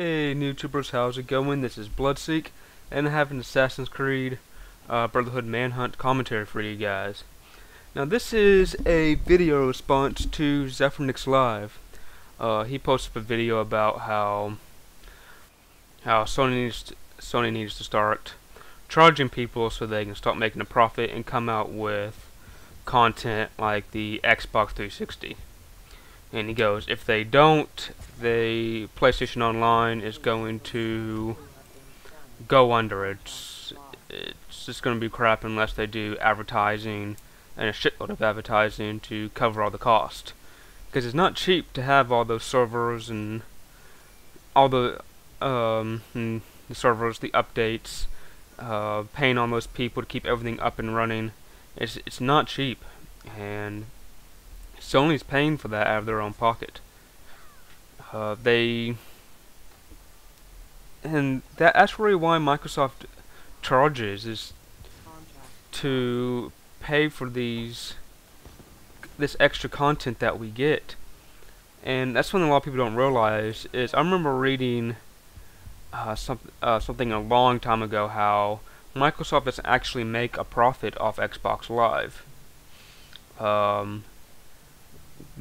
Hey YouTubers, how's it going? This is Bloodseek, and I have an Assassin's Creed Brotherhood Manhunt commentary for you guys. Now this is a video response to Zephyrnix Live. He posted a video about how Sony needs to start charging people so they can start making a profit and come out with content like the Xbox 360. And he goes, if they don't, PlayStation Online is going to go under. It's just going to be crap unless they do advertising and a shitload of advertising to cover all the cost. Because it's not cheap to have all those servers and all the servers, the updates, paying all those people to keep everything up and running. It's not cheap, and Sony's paying for that out of their own pocket. That's really why Microsoft charges, is to pay for this extra content that we get. And that's something a lot of people don't realize. Is I remember reading something a long time ago how Microsoft doesn't actually make a profit off Xbox Live.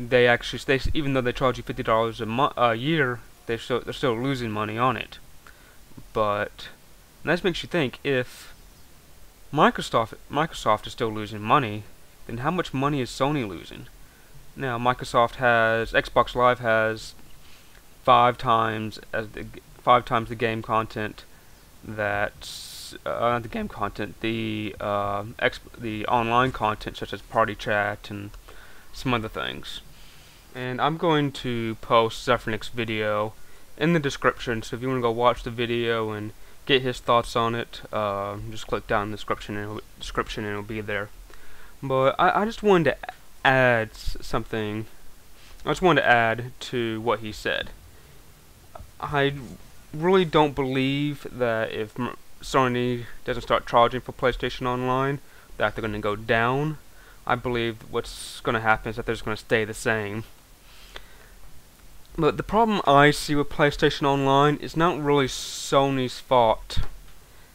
Even though they charge you $50 a year, they're still losing money on it. But that makes you think, if Microsoft is still losing money, then how much money is Sony losing? Now Xbox Live has five times the game content that's not the game content, the online content, such as party chat and some other things. And I'm going to post Zephyrnix's video in the description, so if you want to go watch the video and get his thoughts on it, just click down in the description and it'll be there. But I just wanted to add something. I just wanted to add to what he said. I really don't believe that if Sony doesn't start charging for PlayStation Online, that they're going to go down. I believe what's going to happen is that they're just going to stay the same. But the problem I see with PlayStation Online is not really Sony's fault.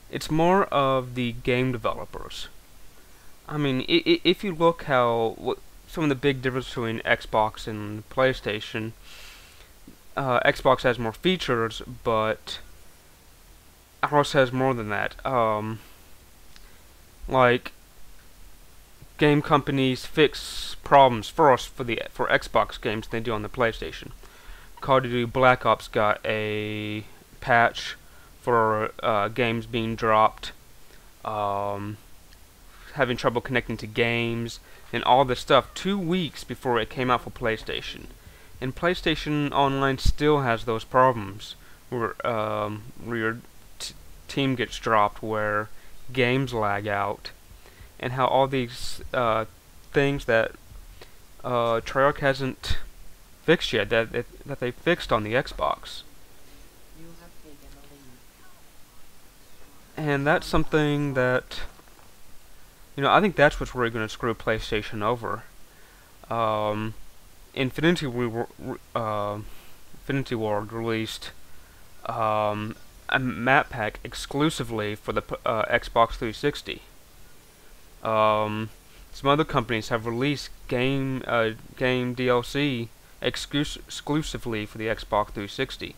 It's more of the game developers. I mean, if you look what some of the big differences between Xbox and PlayStation, Xbox has more features, but ours has more than that. Like, game companies fix problems first for Xbox games than they do on the PlayStation. Call of Duty Black Ops got a patch for games being dropped, having trouble connecting to games, and all this stuff 2 weeks before it came out for PlayStation. And PlayStation Online still has those problems where your team gets dropped, where games lag out, and how all these things that Treyarch hasn't fixed yet, that they fixed on the Xbox. And that's something that, I think that's what's really going to screw PlayStation over. Infinity Ward released a map pack exclusively for the Xbox 360. Some other companies have released game DLC exclusively for the Xbox 360.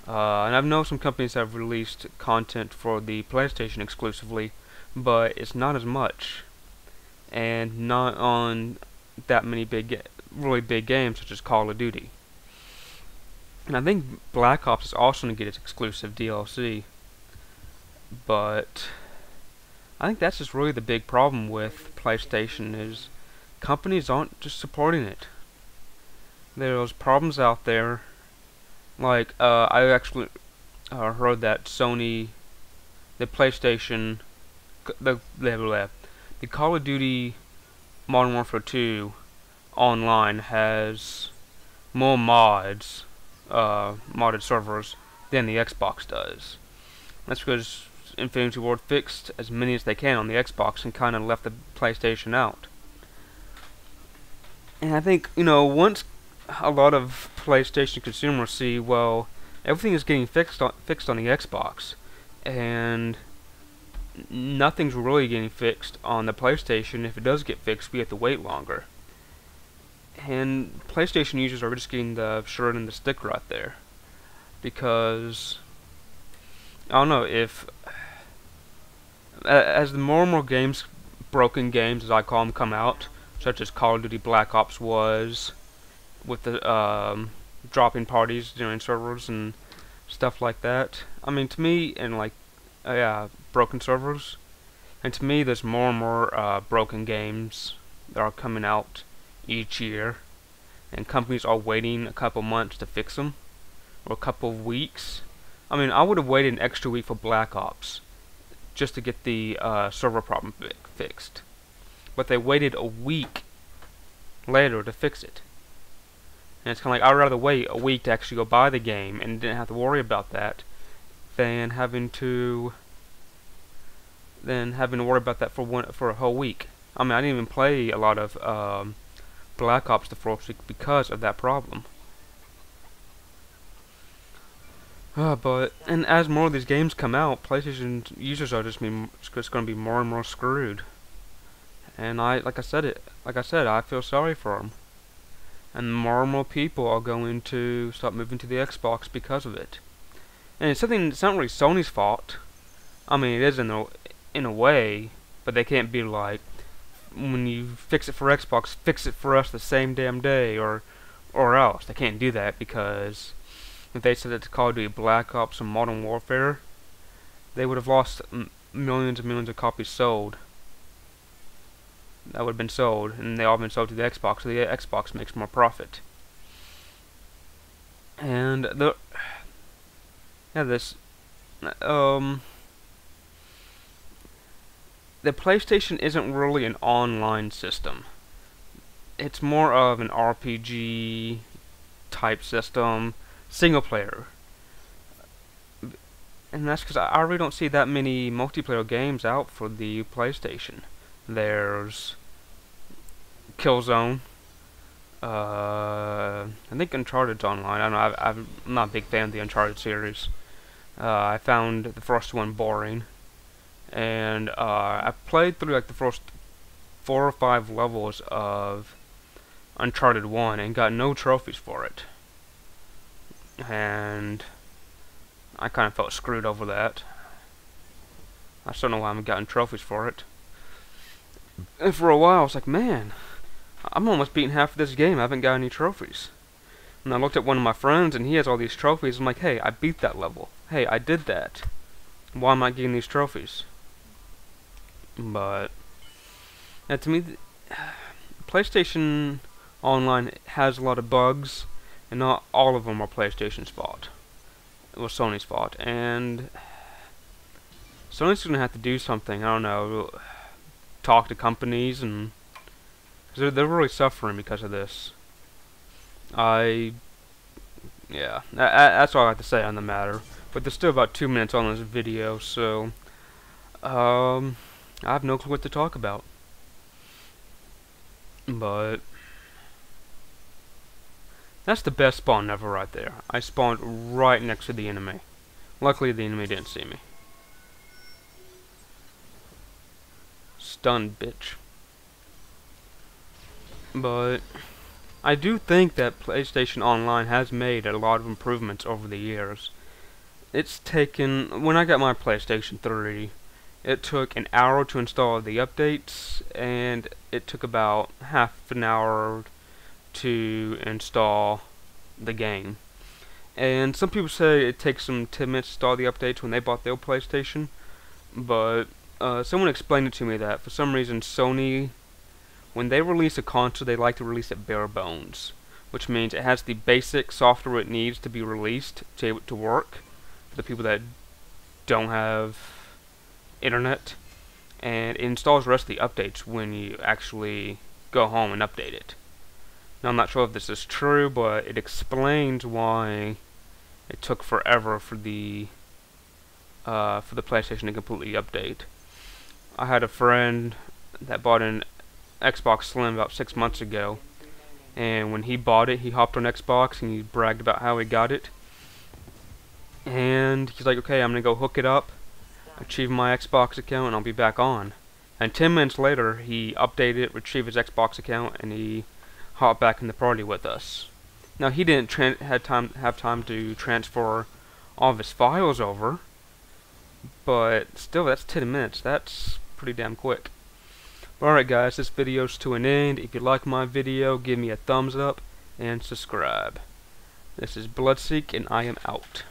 And I've known some companies have released content for the PlayStation exclusively, but it's not as much, and not on that many really big games such as Call of Duty. And I think Black Ops is also going to get its exclusive DLC, but I think that's just really the big problem with PlayStation, is companies aren't just supporting it. There's problems out there, like I actually heard that Sony, the PlayStation, the Call of Duty Modern Warfare 2 online has more modded servers than the Xbox does. That's because Infinity Ward fixed as many as they can on the Xbox and kind of left the PlayStation out. And I think, once a lot of PlayStation consumers see, well, everything is getting fixed on the Xbox, and nothing's really getting fixed on the PlayStation. If it does get fixed, we have to wait longer. And PlayStation users are just getting the short end of the stick right there, because I don't know if as the more and more games, broken games as I call them, come out, such as Call of Duty Black Ops was, with the dropping parties during servers and stuff like that. I mean, to me, and like, yeah, broken servers, and to me, there's more and more broken games that are coming out each year, and companies are waiting a couple months to fix them, or a couple of weeks. I mean, I would have waited an extra week for Black Ops just to get the server problem fixed, but they waited a week later to fix it. And it's kind of like, I'd rather wait a week to actually go buy the game and didn't have to worry about that than having to worry about that for a whole week. I mean, I didn't even play a lot of Black Ops the first week because of that problem. And as more of these games come out, PlayStation users are just going to be more and more screwed. And like I said, I feel sorry for them. And more people are going to start moving to the Xbox because of it. And it's not really Sony's fault. I mean, it is in a way, but they can't be like, when you fix it for Xbox, fix it for us the same damn day, or else. They can't do that, because if they said it to Call of Duty Black Ops and Modern Warfare, they would have lost millions and millions of copies sold. That would have been sold, and they all been sold to the Xbox, so the Xbox makes more profit. And the PlayStation isn't really an online system. It's more of an RPG type system, single player. And that's because I really don't see that many multiplayer games out for the PlayStation. There's Killzone. I think Uncharted's online. I don't know. I'm not a big fan of the Uncharted series. I found the first one boring, and I played through like the first 4 or 5 levels of Uncharted 1 and got no trophies for it. And I kind of felt screwed over that. I still don't know why I haven't gotten trophies for it. And for a while, I was like, man, I'm almost beating half of this game. I haven't got any trophies. And I looked at one of my friends, and he has all these trophies. I'm like, hey, I beat that level. Hey, I did that. Why am I getting these trophies? But, and to me, PlayStation Online has a lot of bugs, and not all of them are PlayStation's fault. It was Sony's fault, and Sony's going to have to do something. I don't know, talk to companies, and because they're really suffering because of this. Yeah, that's all I have to say on the matter. But there's still about 2 minutes on this video, so I have no clue what to talk about. But that's the best spawn ever right there. I spawned right next to the enemy. Luckily the enemy didn't see me. Stunned, bitch. But I do think that PlayStation Online has made a lot of improvements over the years. It's taken, when I got my PlayStation 3, it took an hour to install the updates, and it took about half an hour to install the game. And some people say it takes them 10 minutes to install the updates when they bought their PlayStation, but someone explained it to me that for some reason Sony, when they release a console, they like to release it bare bones, which means it has the basic software it needs to be released to work for the people that don't have internet, and it installs the rest of the updates when you actually go home and update it. Now, I'm not sure if this is true, but it explains why it took forever for the PlayStation to completely update. I had a friend that bought an Xbox Slim about 6 months ago, and when he bought it, he hopped on Xbox and he bragged about how he got it. And he's like, okay, I'm gonna go hook it up, achieve my Xbox account, and I'll be back on. And 10 minutes later, he updated it, retrieved his Xbox account, and he hopped back in the party with us. Now he didn't have time to transfer all of his files over, but still, that's 10 minutes. That's pretty damn quick. Alright guys, this video's to an end. If you like my video, give me a thumbs up and subscribe. This is Bloodseek, and I am out.